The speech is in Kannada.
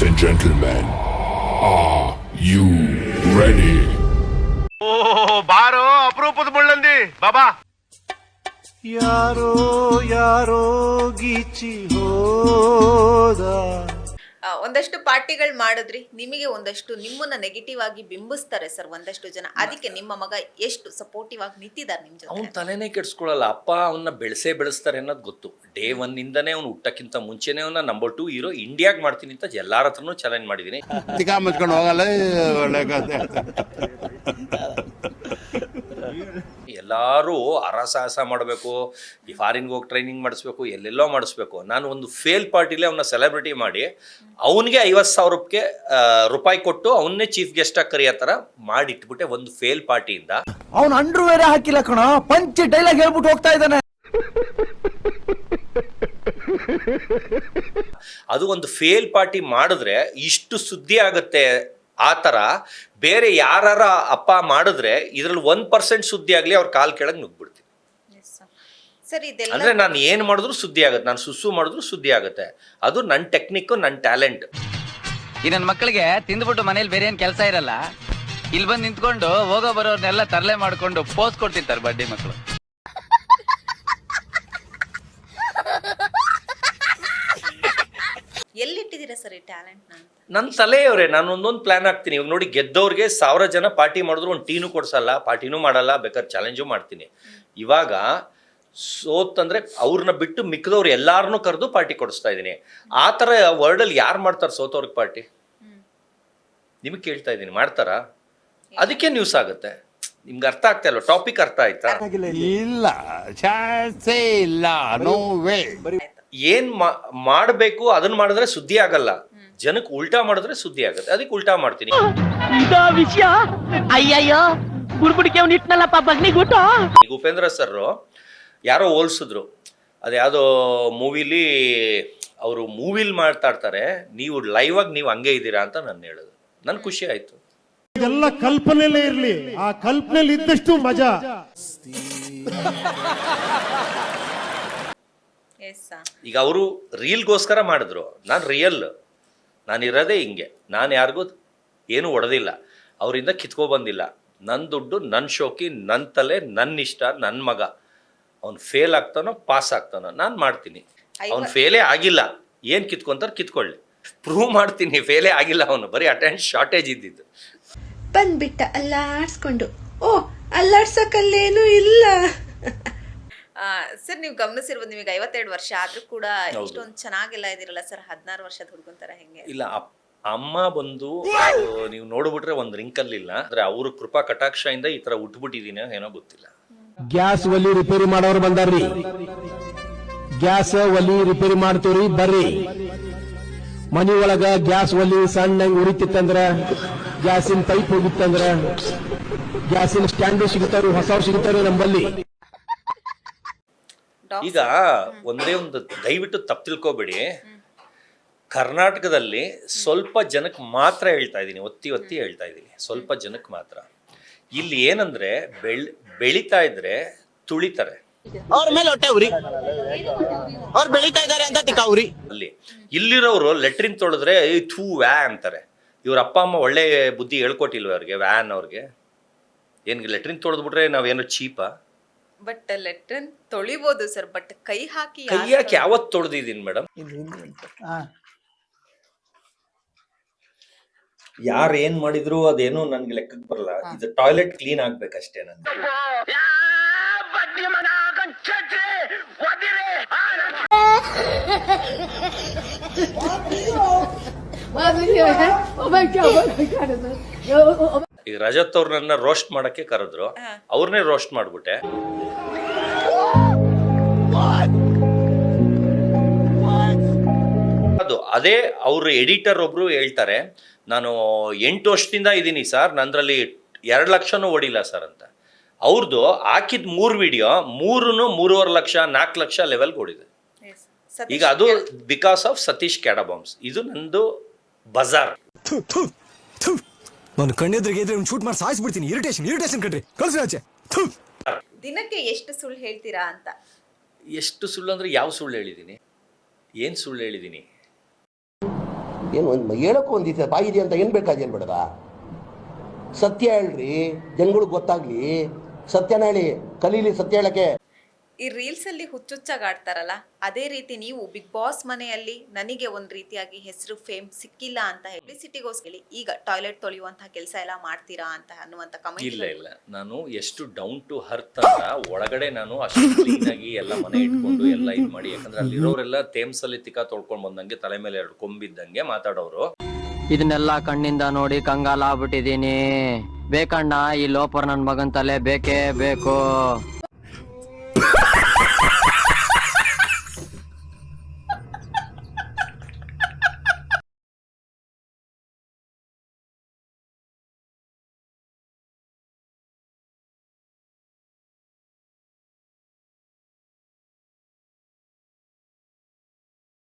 Ladies and gentlemen, are you ready? ಓ ಬಾರೋ ಅಪರೂಪದ ಮುಳ್ಳಂದಿ ಬಾಬಾ. ಯಾರೋ ಯಾರೋ ಗೀಚಿ ಹೋದ. ಒಂದಷ್ಟು ಪಾರ್ಟಿಗಳು ಮಾಡಿದ್ರಿ, ನಿಮಗೆ ಒಂದಷ್ಟು ನಿಮ್ಮನ್ನ ನೆಗೆಟಿವ್ ಆಗಿ ಬಿಂಬಿಸ್ತಾರೆ ಸರ್ ಒಂದಷ್ಟು ಜನ. ಅದಕ್ಕೆ ನಿಮ್ಮ ಮಗ ಎಷ್ಟು ಸಪೋರ್ಟಿವ್ ಆಗಿ ನಿಂತಿದ್ದಾರೆ ನಿಮ್ ಜೊತೆ? ಅವ್ನು ತಲೆನೇ ಕೆಡ್ಸ್ಕೊಳ್ಳಲ್ಲ. ಅಪ್ಪ ಅವನ್ನ ಬೆಳೆಸ್ತಾರೆ ಅನ್ನೋದು ಗೊತ್ತು. ಡೇ 1 ಇಂದನೇ ಅವ್ನು ಹುಟ್ಟಕ್ಕಿಂತ ಮುಂಚೆನೇ ಅವನ್ನ ನಂಬರ್ 2 ಹೀರೋ ಇಂಡಿಯಾಗ್ ಮಾಡ್ತೀನಿ ಅಂತ ಎಲ್ಲಾರ ಹತ್ರನೂ ಚಾಲೆಂಜ್ ಮಾಡಿದೀನಿ. ಹೋಗಲ್ಲ ಎಲ್ಲರೂ ಅರಸಾಹಸ ಮಾಡಬೇಕು, ಈ ಫಾರಿನ್ಗೆ ಹೋಗಿ ಟ್ರೈನಿಂಗ್ ಮಾಡಿಸ್ಬೇಕು, ಎಲ್ಲೆಲ್ಲೋ ಮಾಡಿಸ್ಬೇಕು. ನಾನು ಒಂದು ಫೇಲ್ ಪಾರ್ಟಿಲಿ ಅವನ್ನ ಸೆಲೆಬ್ರಿಟಿ ಮಾಡಿ ಅವನಿಗೆ 50,000 ರೂಪಾಯಿ ಕೊಟ್ಟು ಅವನ್ನೇ ಚೀಫ್ ಗೆಸ್ಟ್ ಆಗಿ ಕರೆಯೋ ಥರ ಮಾಡಿಟ್ಬಿಟ್ಟೆ ಒಂದು ಫೇಲ್ ಪಾರ್ಟಿಯಿಂದ. ಅವ್ನು ಅಂಡ್ರೂ ಬೇರೆ ಹಾಕಿಲ್ಲ ಕಣ, ಪಂಚ್ ಡೈಲಾಗ್ ಹೇಳ್ಬಿಟ್ಟು ಹೋಗ್ತಾ ಇದ್ದಾನೆ. ಅದು ಒಂದು ಫೇಲ್ ಪಾರ್ಟಿ ಮಾಡಿದ್ರೆ ಇಷ್ಟು ಸುದ್ದಿ ಆಗುತ್ತೆ. ಆ ಥರ ಬೇರೆ ಯಾರ ಅಪ್ಪ ಮಾಡಿದ್ರೆ ಇದ್ರಲ್ಲಿ 1% ಸುದ್ದಿ ಆಗಲಿ ಅವ್ರ ಕಾಲ್ ಕೆಳಗೆ ನುಗ್ಬಿಡ್ತೀನಿ. ಸರ್ ಇದೆಲ್ಲ ಅಂದ್ರೆ ನಾನು ಏನು ಮಾಡಿದ್ರು ಸುದ್ದಿ ಆಗುತ್ತೆ, ನಾನು ಸುಸ್ಸು ಮಾಡಿದ್ರು ಸುದ್ದಿ ಆಗುತ್ತೆ. ಅದು ನನ್ನ ಟೆಕ್ನಿಕ್, ನನ್ನ ಟ್ಯಾಲೆಂಟ್. ಈ ನನ್ನ ಮಕ್ಕಳಿಗೆ ತಿಂದ್ಬಿಟ್ಟು ಮನೇಲಿ ಬೇರೆ ಏನ್ ಕೆಲಸ ಇರಲ್ಲ, ಇಲ್ಲಿ ಬಂದು ನಿಂತ್ಕೊಂಡು ಹೋಗೋ ಬರೋರ್ನೆಲ್ಲ ತರಲೆ ಮಾಡ್ಕೊಂಡು ಪೋಸ್ ಕೊಡ್ತಿರ್ತಾರೆ ಬಡ್ಡಿ ಮಕ್ಕಳು. ಎಲ್ಲಿಟ್ಟಿದ್ದೀರಾ ಸರ್ ಈ ಟ್ಯಾಲೆಂಟ್? ನನ್ನ ತಲೆಯವರೇ, ನಾನು ಒಂದೊಂದು ಪ್ಲಾನ್ ಹಾಕ್ತೀನಿ. ಇವಾಗ ನೋಡಿ, ಗೆದ್ದವ್ರಿಗೆ 1000 ಜನ ಪಾರ್ಟಿ ಮಾಡಿದ್ರು ಒಂದು ಟೀನು ಕೊಡ್ಸಲ್ಲ, ಪಾರ್ಟಿನೂ ಮಾಡಲ್ಲ, ಬೇಕಾದ್ರೆ ಚಾಲೆಂಜು ಮಾಡ್ತೀನಿ. ಇವಾಗ ಸೋತಂದ್ರೆ ಅವ್ರನ್ನ ಬಿಟ್ಟು ಮಿಕ್ಕದವ್ರು ಎಲ್ಲಾರನ್ನೂ ಕರೆದು ಪಾರ್ಟಿ ಕೊಡಿಸ್ತಾ ಇದ್ದೀನಿ. ಆ ಥರ ವರ್ಲ್ಡಲ್ಲಿ ಯಾರು ಮಾಡ್ತಾರೆ ಸೋತವ್ರಿಗೆ ಪಾರ್ಟಿ? ನಿಮಗೆ ಕೇಳ್ತಾ ಇದ್ದೀನಿ, ಮಾಡ್ತಾರಾ? ಅದಕ್ಕೆ ನ್ಯೂಸ್ ಆಗುತ್ತೆ. ನಿಮ್ಗೆ ಅರ್ಥ ಆಗ್ತಾ ಇಲ್ವ? ಟಾಪಿಕ್ ಅರ್ಥ ಆಯ್ತಾ? ಇಲ್ಲ, ಚಾನ್ಸೇ ಇಲ್ಲ, ನೋ ವೇ. ಏನ್ ಮಾಡಬೇಕು ಅದನ್ನ ಮಾಡಿದ್ರೆ ಸುದ್ದಿ ಆಗಲ್ಲ, ಜನಕ್ಕೆ ಉಲ್ಟಾ ಮಾಡಿದ್ರೆ ಸುದ್ದಿ ಆಗುತ್ತೆ. ಅದಕ್ಕೆ ಉಲ್ಟಾ ಮಾಡ್ತೀನಿ. ವಿಷಯ ಅಯ್ಯಯ್ಯೋ ಗುಡ್ಗುಡಿಕೆ ಇಟ್ನಲ್ಲಪ್ಪ ಬಗ್ನಿಗುಟ್ಟು. ಈಗ ಉಪೇಂದ್ರ ಸರ್ ಯಾರೋ ಹೋಲ್ಸಿದ್ರು, ಅದ್ಯಾವುದೋ ಮೂವಿಲಿ ಅವರು ಮೂವಿಲಿ ಮಾತಾಡ್ತಾರೆ, ನೀವು ಲೈವ್ ಆಗಿ ನೀವು ಹಂಗೆ ಇದ್ದೀರಾ ಅಂತ ನಾನು ಹೇಳಿದ್ರು. ನನ್ ಖುಷಿ ಆಯ್ತು. ಇದೆಲ್ಲ ಕಲ್ಪನೆಯಲ್ಲೇ ಇರ್ಲಿ, ಆ ಕಲ್ಪನೆಯಲ್ಲಿ ಇದ್ದಷ್ಟು ಮಜಾ. ಈಗ ಅವರು ರೀಲ್ಗೋಸ್ಕರ ಮಾಡಿದ್ರು, ನಾನು ರಿಯಲ್, ನಾನು ಇರೋದೇ ಹಿಂಗೆ. ನಾನು ಯಾರಿಗೂ ಏನು ಹೊಡೆದಿಲ್ಲ, ಅವರಿಂದ ಕಿತ್ಕೊ ಬಂದಿಲ್ಲ. ನನ್ನ ದುಡ್ಡು, ನನ್ನ ಶೋಕಿ, ನನ್ನ ತಲೆ, ನನ್ನ ಇಷ್ಟ, ನನ್ನ ಮಗ. ಅವ್ನು ಫೇಲ್ ಆಗ್ತಾನೋ ಪಾಸ್ ಆಗ್ತಾನೋ ನಾನು ಮಾಡ್ತೀನಿ. ಅವ್ನು ಫೇಲೇ ಆಗಿಲ್ಲ, ಏನು ಕಿತ್ಕೊಂತಾರೆ ಕಿತ್ಕೊಳ್ಳಿ, ಪ್ರೂವ್ ಮಾಡ್ತೀನಿ. ಫೇಲೇ ಆಗಿಲ್ಲ ಅವನು, ಬರೀ ಅಟೆಂಡ್ ಶಾರ್ಟೇಜ್ ಇದ್ದಿದ್ದು. ಬಂದ್ಬಿಟ್ಟ ಅಲ್ಲಾಡ್ಸ್ಕೊಂಡು, ಓ ಅಲ್ಲಾಡ್ಸಕ್ಕಲ್ಲೇನೂ ಇಲ್ಲ. ಸರ್ ನೀವು ಗಮನಿಸಿರ್ಬೋದು, ನಿಮಗೆ 52 ವರ್ಷ ಆದ್ರೂ ಕೂಡ ಇಷ್ಟೊಂದು ಚೆನ್ನಾಗೆಲ್ಲ ಇದಿರಲ್ಲ ಸರ್. 16 ವರ್ಷದ ಹುಡುಗಂತರ ಹೆಂಗೆ? ಇಲ್ಲ, ಅಮ್ಮ ಬಂದು ನೀವು ನೋಡ್ಬಿಟ್ರೆ ಒಂದು ರಿಂಕಲ್ ಇಲ್ಲ. ಅಂದ್ರೆ ಅವ್ರ ಕೃಪಾ ಕಟಾಕ್ಷದಿಂದ ಈ ತರ ಉಟ್ಬಿಟ್ಟಿದೀನಿ ಏನೋ ಗೊತ್ತಿಲ್ಲ. ಗ್ಯಾಸ್ ಒಲಿ ರಿಪೇರಿ ಮಾಡೋರು ಬಂದಾರ್ರಿ, ಗ್ಯಾಸ್ ಒಲಿ ರಿಪೇರಿ ಮಾಡ್ತೀವ್ರಿ ಬರ್ರಿ. ಮನಿ ಒಳಗ ಗ್ಯಾಸ್ ಒಲಿ ಸಣ್ಣ ಉರಿತಿತ್ತಂದ್ರ, ಗ್ಯಾಸಿನ ಪೈಪ್ ಹೋಗಿತ್ತಂದ್ರ, ಗ್ಯಾಸಿನ ಸ್ಟ್ಯಾಂಡು ಸಿಗ್ತಾರು, ಹೊಸ ಸಿಗ್ತಾರು ನಂಬಲ್ಲಿ. ಈಗ ಒಂದೇ ಒಂದು ದಯವಿಟ್ಟು ತಪ್ಪು ತಿಳ್ಕೊಬೇಡಿ, ಕರ್ನಾಟಕದಲ್ಲಿ ಸ್ವಲ್ಪ ಜನಕ್ಕೆ ಮಾತ್ರ ಹೇಳ್ತಾ ಇದ್ದೀನಿ, ಒತ್ತಿ ಒತ್ತಿ ಹೇಳ್ತಾ ಇದ್ದೀನಿ, ಸ್ವಲ್ಪ ಜನಕ್ಕೆ ಮಾತ್ರ. ಇಲ್ಲಿ ಏನಂದ್ರೆ ಬೆಳಿತಾ ಇದ್ರೆ ತುಳಿತಾರೆ, ಅವ್ರ ಮೇಲೆ ಹೊಟ್ಟೆ ಉರಿ, ಅವ್ರು ಬೆಳಿತಾ ಇದಾರೆ ಅಂತ ತಿಕ್ಕಾವ್ರಿ. ಅಲ್ಲಿ ಇಲ್ಲಿರೋರು ಲೆಟ್ರಿನ್ ತೊಳೆದ್ರೆ ಥೂ ವ್ಯಾ ಅಂತಾರೆ. ಇವ್ರ ಅಪ್ಪ ಅಮ್ಮ ಒಳ್ಳೆ ಬುದ್ಧಿ ಹೇಳ್ಕೊಟ್ಟಿಲ್ವ ಅವ್ರಿಗೆ? ವ್ಯಾನ್ ಅವ್ರಿಗೆ ಏನ್ ಲೆಟ್ರಿನ್ ತೊಳೆದ್ಬಿಟ್ರೆ ನಾವೇನೋ ಚೀಪಾ? ಬಟ್ ಲೆಟ್ರಿನ್ ತೊಳಿಬಹುದು ಸರ್, ಬಟ್ ಕೈ ಹಾಕಿ ಯಾವತ್ತು ತೊಳೆದಿದ್ದೀನಿ ಮೇಡಮ್? ಯಾರು ಏನ್ ಮಾಡಿದ್ರು ಅದೇನು ನನ್ಗೆ ಲೆಕ್ಕಕ್ಕೆ ಬರಲ್ಲ. ಇದು ಟಾಯ್ಲೆಟ್ ಕ್ಲೀನ್ ಆಗ್ಬೇಕಷ್ಟೇ. ನನ್ಗೆ ಈಗ ರಜತ್ ಅವ್ರು ನನ್ನ ರೋಸ್ಟ್ ಮಾಡಕ್ಕೆ ಕರೆದ್ರು, ಅವ್ರನ್ನೇ ರೋಸ್ಟ್ ಮಾಡ್ಬಿಟ್ಟೆ. ಅದೇ ಅವ್ರ ಎಡಿಟರ್ ಒಬ್ರು ಹೇಳ್ತಾರೆ, ನಾನು 8 ವರ್ಷದಿಂದ ಇದ್ದೀನಿ ಸರ್, ನಂದ್ರಲ್ಲಿ 2 ಲಕ್ಷನೂ ಓಡಿಲ್ಲ ಸರ್ ಅಂತ. ಅವ್ರದ್ದು ಹಾಕಿದ್ 3 ವಿಡಿಯೋ 3.5 ಲಕ್ಷ 4 ಲಕ್ಷ ಲೆವೆಲ್ಗೆ ಓಡಿದೆ. ಈಗ ಅದು ಬಿಕಾಸ್ ಆಫ್ ಸತೀಶ್ ಕ್ಯಾಡಬಾಂಬ್ಸ್. ಇದು ನಂದು ಬಜಾರ್. ನಾನು ಕಣ್ಣೆದ್ರಿಗೆ ಇದ್ರೆ ಶೂಟ್ ಮಾಡಿ ಸಾಯಿಸ್ಬಿಡ್ತೀನಿ. ಇರಿಟೇಷನ್ ಕಣ್ರಿ, ಕಳ್ಸಿ ಆಚೆ. ದಿನಕ್ಕೆ ಎಷ್ಟು ಸುಳ್ಳು ಹೇಳ್ತೀರಾ ಅಂತ? ಎಷ್ಟು ಸುಳ್ಳು ಅಂದ್ರೆ ಯಾವ ಸುಳ್ಳು ಹೇಳಿದ್ದೀನಿ? ಏನ್ ಸುಳ್ಳು ಹೇಳಿದ್ದೀನಿ? ಏನು ಒಂದು ಹೇಳೋಕ್ಕೂ ಒಂದು ದಿವಸ ಬಾಯಿದೆ ಅಂತ ಏನು ಬೇಕಾದೇನು ಬೇಡದ? ಸತ್ಯ ಹೇಳ್ರಿ, ಜನಗಳಿಗೆ ಗೊತ್ತಾಗ್ಲಿ, ಸತ್ಯನ ಹೇಳಿ, ಕಲೀಲಿ ಸತ್ಯ ಹೇಳಕ್ಕೆ. ಈ ರೀಲ್ಸ್ ಅಲ್ಲಿ ಹುಚ್ಚುಚ್ಚಾಗಿ ಆಡ್ತಾರಲ್ಲ, ಅದೇ ರೀತಿ ನೀವು ಬಿಗ್ ಬಾಸ್ ಮನೆಯಲ್ಲಿ ನನಗೆ ಒಂದ್ ರೀತಿಯಾಗಿ ಹೆಸರು ಫೇಮ್ ಸಿಕ್ಕಿಲ್ಲ ಅಂತ ಪಬ್ಲಿಸಿಟಿಗೋಸ್ಕರ ಈಗ ಟಾಯ್ಲೆಟ್ ತೊಳೆಯುವಂತಹ ಕೆಲಸ ಎಲ್ಲ ಮಾಡ್ತೀರಾ ಅಂತ ಅನ್ನುವಂತ ಕಮೆಂಟ್. ಇಲ್ಲ, ನಾನು ಎಷ್ಟು ಡೌನ್ ಟು ಹರ್ತ್ ಅಂತ ಒಳಗಡೆ ನಾನು ಅಷ್ಟು ಕ್ಲೀನ್ ಆಗಿ ಎಲ್ಲ ಮನೆ ಇಟ್ಕೊಂಡು ಎಲ್ಲ ಇದು ಮಾಡಿ, ಯಾಕಂದ್ರೆ ಅಲ್ಲಿರೋರೆಲ್ಲ ತೇಮ್ಸಲ್ಲಿ ತಿಕ್ಕ ತೊಳ್ಕೊಂಡ್ ಬಂದಂಗೆ ತಲೆ ಮೇಲೆ 2 ಕೊಂಬಿದ್ದಂಗೆ ಮಾತಾಡೋರು. ಇದನ್ನೆಲ್ಲ ಕಣ್ಣಿಂದ ನೋಡಿ ಕಂಗಾಲ ಆಗ್ಬಿಟ್ಟಿದೀನಿ. ಬೇಕಣ್ಣ ಈ ಲೋಪರ್ ನನ್ ಮಗನ್ ತಲೆ ಬೇಕೇ ಬೇಕು.